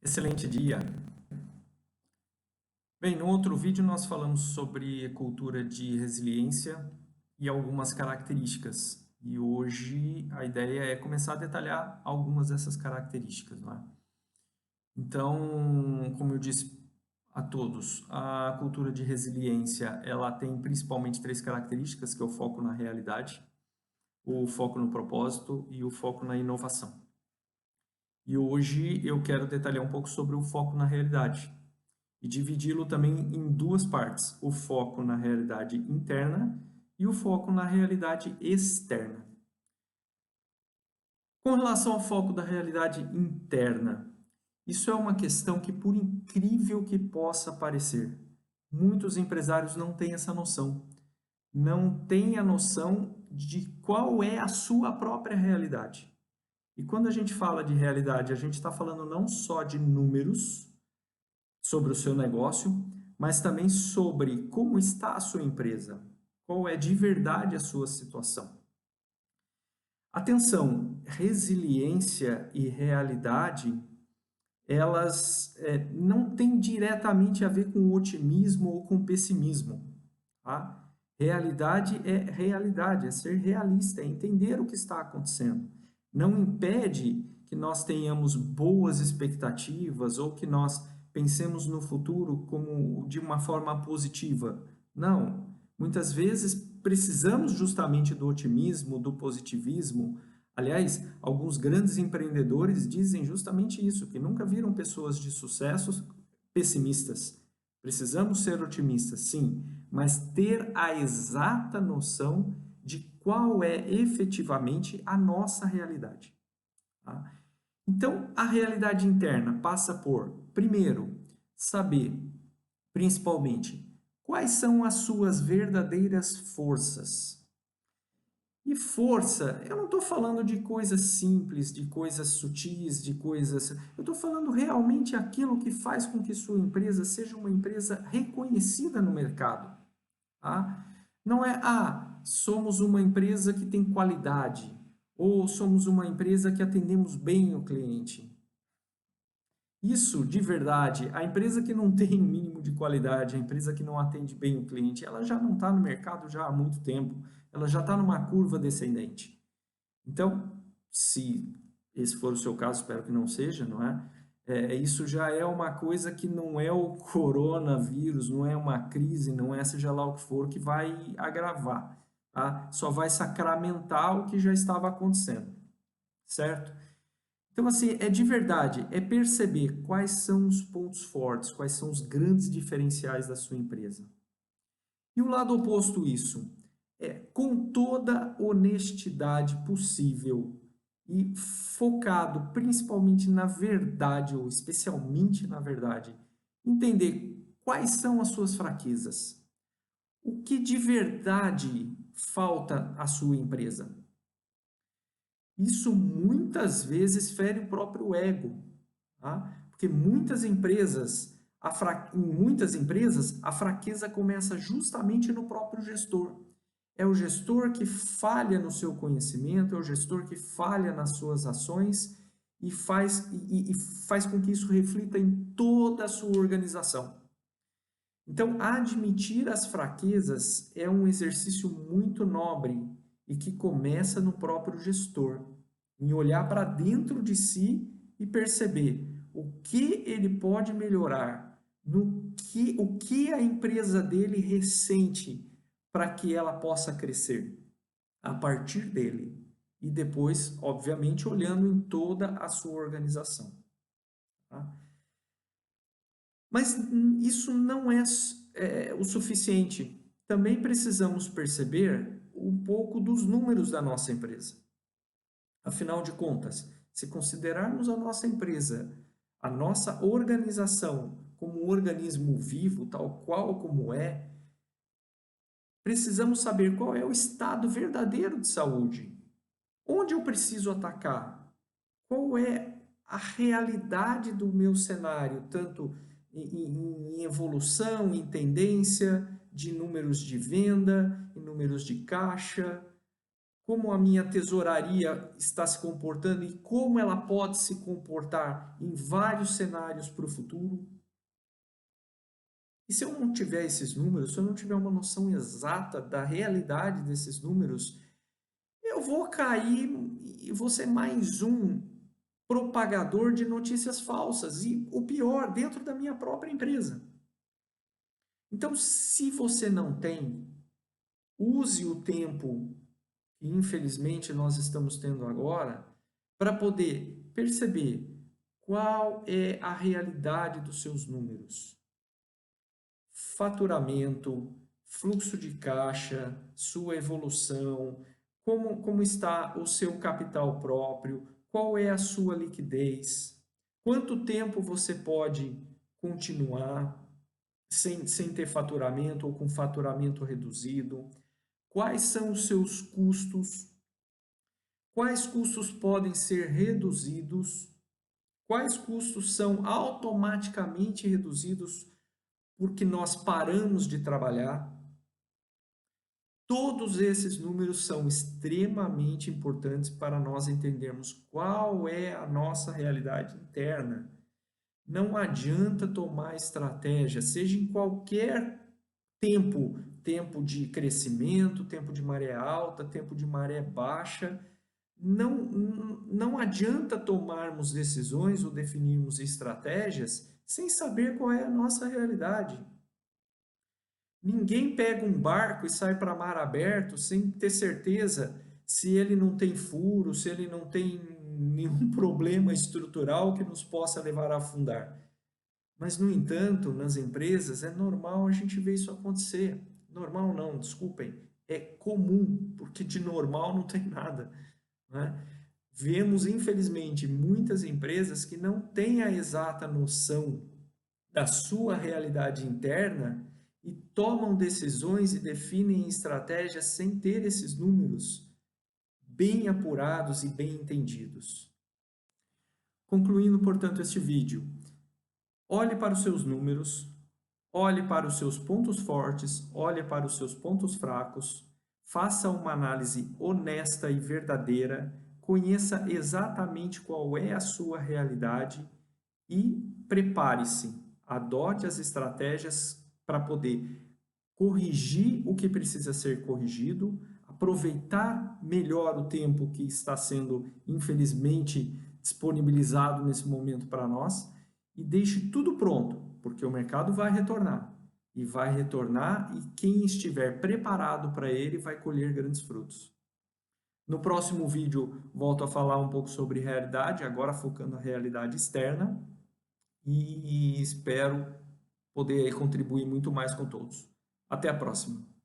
Excelente dia! Bem, no outro vídeo nós falamos sobre cultura de resiliência e algumas características. E hoje a ideia é começar a detalhar algumas dessas características, não é? Então, como eu disse a todos, a cultura de resiliência, ela tem principalmente três características, que é o foco na realidade, o foco no propósito e o foco na inovação. E hoje eu quero detalhar um pouco sobre o foco na realidade e dividi-lo também em duas partes, o foco na realidade interna e o foco na realidade externa. Com relação ao foco da realidade interna, isso é uma questão que, por incrível que possa parecer, muitos empresários não têm essa noção. Não têm a noção de qual é a sua própria realidade. E quando a gente fala de realidade, a gente está falando não só de números sobre o seu negócio, mas também sobre como está a sua empresa, qual é de verdade a sua situação. Atenção, resiliência e realidade, elas não têm diretamente a ver com otimismo ou com pessimismo. Tá? Realidade, é ser realista, é entender o que está acontecendo. Não impede que nós tenhamos boas expectativas ou que nós pensemos no futuro como de uma forma positiva. Não, muitas vezes precisamos justamente do otimismo, do positivismo. Aliás, alguns grandes empreendedores dizem justamente isso, que nunca viram pessoas de sucesso pessimistas. Precisamos ser otimistas, sim, mas ter a exata noção de qual é efetivamente a nossa realidade. Tá? Então, a realidade interna passa por, primeiro, saber, principalmente, quais são as suas verdadeiras forças. E força, eu não estou falando de coisas simples, de coisas sutis, de coisas. Eu estou falando realmente aquilo que faz com que sua empresa seja uma empresa reconhecida no mercado. Tá? Não é, somos uma empresa que tem qualidade, ou somos uma empresa que atendemos bem o cliente. Isso, de verdade, a empresa que não tem o mínimo de qualidade, a empresa que não atende bem o cliente, ela já não está no mercado já há muito tempo, ela já está numa curva descendente. Então, se esse for o seu caso, espero que não seja, não é? Isso já é uma coisa que não é o coronavírus, não é uma crise, não é seja lá o que for, que vai agravar, tá? Só vai sacramentar o que já estava acontecendo, certo? Então, assim, é de verdade, é perceber quais são os pontos fortes, quais são os grandes diferenciais da sua empresa. E o lado oposto isso é, com toda honestidade possível e focado principalmente na verdade, ou especialmente na verdade, entender quais são as suas fraquezas. O que de verdade falta à sua empresa? Isso muitas vezes fere o próprio ego, tá? Porque em muitas empresas, a fraqueza começa justamente no próprio gestor. É o gestor que falha no seu conhecimento, é o gestor que falha nas suas ações e faz com que isso reflita em toda a sua organização. Então, admitir as fraquezas é um exercício muito nobre e que começa no próprio gestor, em olhar para dentro de si e perceber o que ele pode melhorar, o que a empresa dele ressente para que ela possa crescer a partir dele. E depois, obviamente, olhando em toda a sua organização. Tá? Mas isso não é o suficiente. Também precisamos perceber um pouco dos números da nossa empresa. Afinal de contas, se considerarmos a nossa empresa, a nossa organização como um organismo vivo, tal qual como é, precisamos saber qual é o estado verdadeiro de saúde. Onde eu preciso atacar? Qual é a realidade do meu cenário, tanto em evolução, em tendência, de números de venda, em números de caixa? como a minha tesouraria está se comportando e como ela pode se comportar em vários cenários para o futuro. E se eu não tiver esses números, se eu não tiver uma noção exata da realidade desses números, eu vou cair e vou ser mais um propagador de notícias falsas e o pior, dentro da minha própria empresa. Então, se você não tem, use o tempo que infelizmente nós estamos tendo agora para poder perceber qual é a realidade dos seus números. Faturamento, fluxo de caixa, sua evolução, como está o seu capital próprio, qual é a sua liquidez, quanto tempo você pode continuar sem ter faturamento ou com faturamento reduzido, quais são os seus custos, quais custos podem ser reduzidos, quais custos são automaticamente reduzidos porque nós paramos de trabalhar. Todos esses números são extremamente importantes para nós entendermos qual é a nossa realidade interna. Não adianta tomar estratégia, seja em qualquer tempo, tempo de crescimento, tempo de maré alta, tempo de maré baixa. Não adianta tomarmos decisões ou definirmos estratégias sem saber qual é a nossa realidade. Ninguém pega um barco e sai para mar aberto sem ter certeza se ele não tem furo, se ele não tem nenhum problema estrutural que nos possa levar a afundar. Mas, no entanto, nas empresas é normal a gente ver isso acontecer. Normal não, desculpem, é comum, porque de normal não tem nada, né? Vemos, infelizmente, muitas empresas que não têm a exata noção da sua realidade interna e tomam decisões e definem estratégias sem ter esses números bem apurados e bem entendidos. Concluindo, portanto, este vídeo, olhe para os seus números, olhe para os seus pontos fortes, olhe para os seus pontos fracos, faça uma análise honesta e verdadeira, conheça exatamente qual é a sua realidade e prepare-se, adote as estratégias para poder corrigir o que precisa ser corrigido, aproveitar melhor o tempo que está sendo, infelizmente, disponibilizado nesse momento para nós e deixe tudo pronto, porque o mercado vai retornar. E vai retornar e quem estiver preparado para ele vai colher grandes frutos. No próximo vídeo, volto a falar um pouco sobre realidade, agora focando na realidade externa, e espero poder contribuir muito mais com todos. Até a próxima!